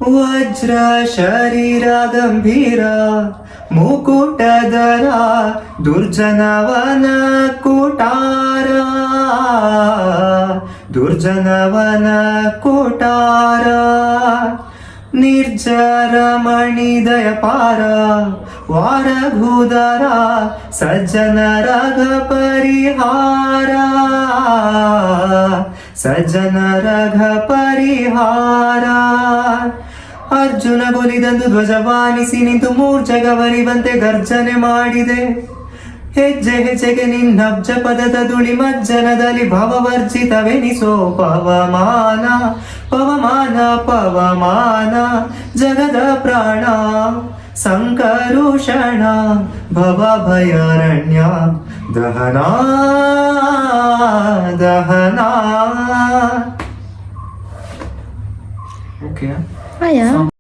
ವಜ್ರ ಶರೀರ ಗಂಭೀರ ಮುಕುಟಧರ ದುರ್ಜನವನ ಕೂಟಾರ ದುರ್ಜನವನ ಕೂಟಾರ ನಿರ್ಜರ ಮಣಿದಯ ಪಾರ ವಾರಘೂದರ ಸಜ್ಜನ ರಘ ಪರಿಹಾರ ಸಜ್ಜನ ರಘ ಪರಿಹಾರ ಅರ್ಜುನ ಗೊಲಿದಂದು ಧ್ವಜವಾನಿಸಿ ನಿಂತು ಮೂರ್ಛೆಗವರಿವಂತೆ ಗರ್ಜನೆ ಮಾಡಿದೆ ಹೆಜ್ಜೆ ಹೆಜ್ಜೆಗೆ ನಿನ್ನಬ್ಜ ಪದದ ದುಳಿ ಮಜ್ಜನದಲ್ಲಿ ಭವವರ್ಜಿತವೆನಿಸೋ ಪವಮಾನ ಪವಮಾನ ಪವಮಾನ ಜಗದ ಪ್ರಾಣ ಸಂಕರುಷಣ ಭವ ಭಯಾರಣ್ಯ ದಹನ ದಹನ. Okay Ah ja.